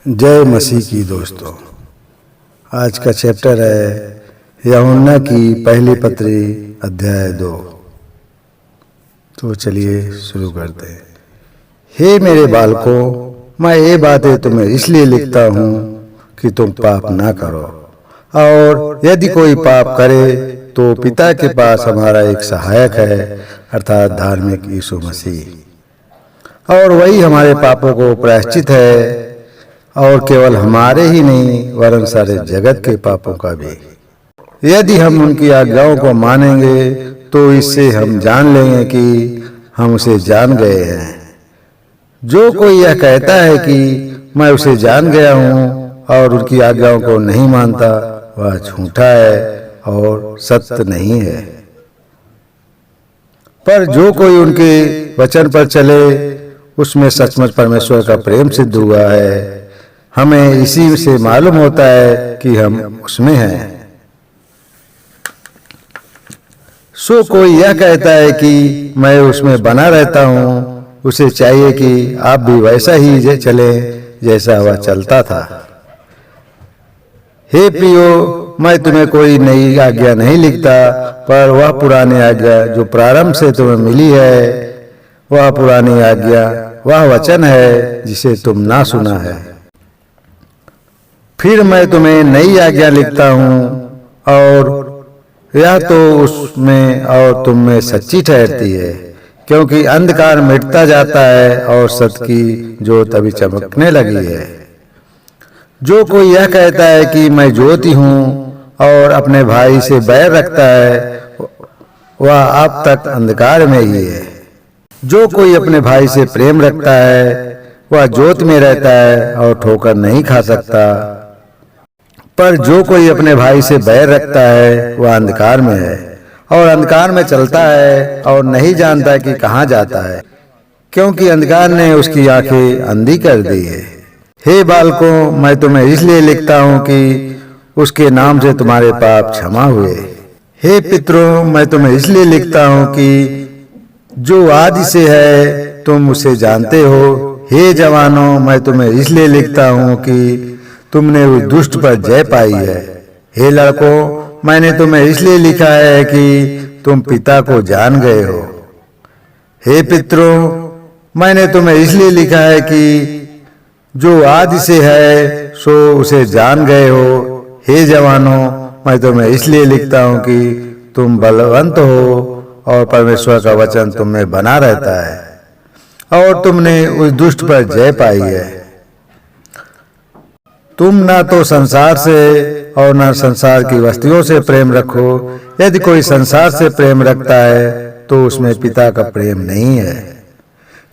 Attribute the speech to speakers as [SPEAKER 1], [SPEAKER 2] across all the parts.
[SPEAKER 1] जय मसीह की दोस्तों। आज का चैप्टर है यूहन्ना की पहली पत्री अध्याय 2। तो चलिए शुरू करते हैं। हे मेरे बालकों, मैं ये बातें तुम्हें इसलिए लिखता हूँ कि तुम पाप ना करो, और यदि कोई पाप करे तो पिता के पास हमारा एक सहायक है, अर्थात धार्मिक यीशु मसीह, और वही हमारे पापों को प्रायश्चित है, और केवल हमारे ही नहीं वरन सारे जगत के पापों का भी। यदि हम उनकी आज्ञाओं को मानेंगे तो इससे हम जान लेंगे कि हम उसे जान गए हैं। जो कोई यह कहता है कि मैं उसे जान गया हूँ और उनकी आज्ञाओं को नहीं मानता, वह झूठा है और सत्य नहीं है। पर जो कोई उनके वचन पर चले, उसमें सचमुच परमेश्वर का प्रेम सिद्ध हुआ है। हमें इसी से मालूम होता है कि हम उसमें हैं। सो कोई यह कहता है कि मैं उसमें बना रहता हूँ, उसे चाहिए कि आप भी वैसा ही चले जैसा वह चलता था। हे प्रियो, मैं तुम्हें कोई नई आज्ञा नहीं लिखता, पर वह पुरानी आज्ञा जो प्रारंभ से तुम्हें मिली है, वह पुरानी आज्ञा वह वचन है जिसे तुम ना सुना है। फिर मैं तुम्हें नई आज्ञा लिखता हूँ, और यह तो उसमें और तुम में सच्ची ठहरती है, क्योंकि अंधकार मिटता जाता है और सत्य की ज्योत अभी चमकने लगी है। जो कोई यह कहता है कि मैं ज्योति हूँ और अपने भाई से बैर रखता है, वह अब तक अंधकार में ही है। जो कोई अपने भाई से प्रेम रखता है, वह ज्योत में रहता है और ठोकर नहीं खा सकता। पर जो कोई अपने भाई से बैर रखता है, वह अंधकार में है और अंधकार में चलता है और नहीं जानता कि कहाँ जाता है, क्योंकि अंधकार ने उसकी आंखें अंधी कर दी है। हे बालकों, मैं तुम्हें इसलिए लिखता हूँ कि उसके नाम से तुम्हारे पाप क्षमा हुए। हे पितरों, मैं तुम्हें इसलिए लिखता हूँ कि जो आदि से है तुम उसे जानते हो। हे जवानों, मैं तुम्हें इसलिए लिखता हूँ कि तुमने उस दुष्ट पर जय पाई है। हे लड़कों, मैंने तुम्हें इसलिए लिखा है कि तुम पिता को जान गए हो। हे पितरों, मैंने तुम्हें इसलिए लिखा है कि जो आदि से है सो उसे जान गए हो। हे जवानों, मैं तुम्हें इसलिए लिखता हूँ कि तुम बलवंत हो और परमेश्वर का वचन तुम में बना रहता है, और तुमने उस दुष्ट पर जय पाई है। तुम ना तो संसार से और न संसार की वस्तुओं से प्रेम रखो। यदि कोई संसार से प्रेम रखता है तो उसमें पिता का प्रेम नहीं है,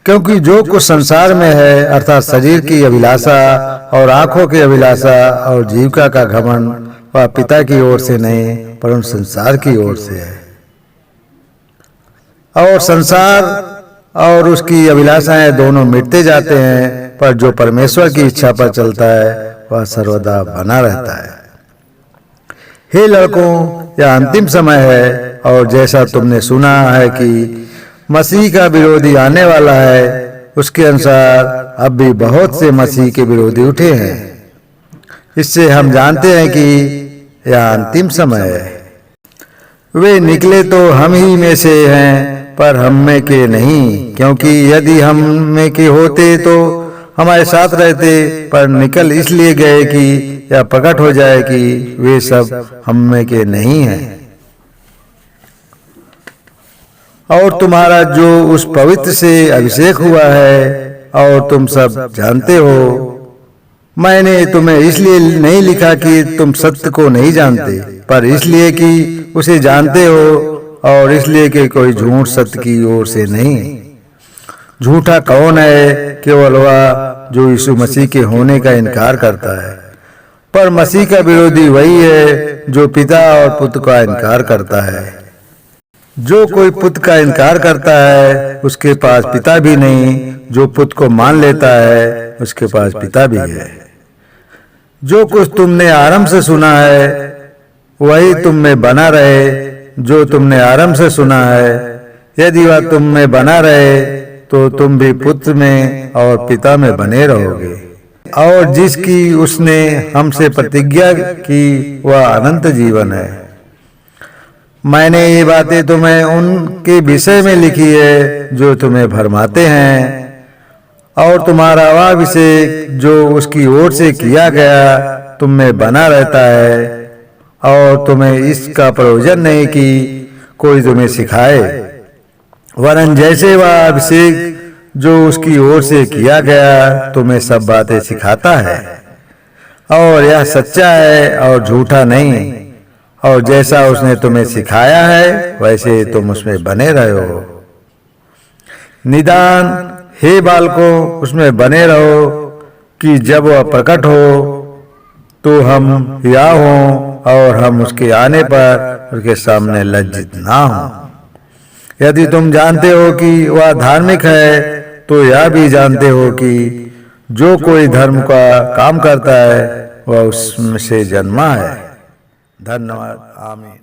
[SPEAKER 1] क्योंकि जो कुछ संसार में है, अर्थात शरीर की अभिलाषा और आंखों की अभिलाषा और जीविका का घमंड, वह पिता की ओर से नहीं परंतु संसार की ओर से है। और संसार और उसकी अभिलाषाएं दोनों मिटते जाते हैं, पर जो परमेश्वर की इच्छा पर चलता है वह सर्वदा बना रहता है। हे लड़कों, यह अंतिम समय है, और जैसा तुमने सुना है कि मसीह का विरोधी आने वाला है, उसके अनुसार अब भी बहुत से मसीह के विरोधी उठे हैं। इससे हम जानते हैं कि यह अंतिम समय है। वे निकले तो हम ही में से हैं, पर हम में के नहीं, क्योंकि यदि हम में के होते तो हमारे साथ रहते, पर निकल इसलिए गए कि यह प्रकट हो जाए कि वे सब हम में के नहीं हैं। और तुम्हारा जो उस पवित्र से अभिषेक हुआ है, और तुम सब जानते हो। मैंने तुम्हें इसलिए नहीं लिखा कि तुम सत्य को नहीं जानते, पर इसलिए कि उसे जानते हो, और इसलिए कि कोई झूठ सत्य की ओर से नहीं। झूठा कौन है? केवल वह जो यीशु मसीह के होने का इनकार करता है। पर मसीह का विरोधी वही है जो पिता और पुत्र का इनकार करता है। जो कोई पुत्र का इनकार करता है, उसके पास पिता भी नहीं। जो पुत्र को मान लेता है, उसके पास पिता भी है। जो कुछ तुमने आरंभ से सुना है, वही तुम में बना रहे। जो तुमने आरंभ से सुना है, यदि वह तुम में बना रहे तो तुम भी पुत्र में और पिता में बने रहोगे। और जिसकी उसने हमसे प्रतिज्ञा की वह अनंत जीवन है। मैंने ये बातें तुम्हें उनके विषय में लिखी है जो तुम्हें भरमाते हैं, और तुम्हारा वह अभिषेक जो उसकी ओर से किया गया तुम में बना रहता है, और तुम्हें इसका प्रयोजन नहीं कि कोई तुम्हें सिखाए, वरन जैसे वह अभिषेक जो उसकी ओर से किया गया तुम्हें सब बातें सिखाता है, और यह सच्चा है और झूठा नहीं, और जैसा उसने तुम्हें सिखाया है वैसे तुम उसमें बने रहो। निदान हे बालकों उसमें बने रहो कि जब वह प्रकट हो तो हम या हों और हम उसके आने पर उसके सामने लज्जित ना हों। यदि तुम जानते हो कि वह धार्मिक है तो यह भी जानते हो कि जो कोई धर्म का काम करता है वह उसमें से जन्मा है। धन्यवाद। आमीन।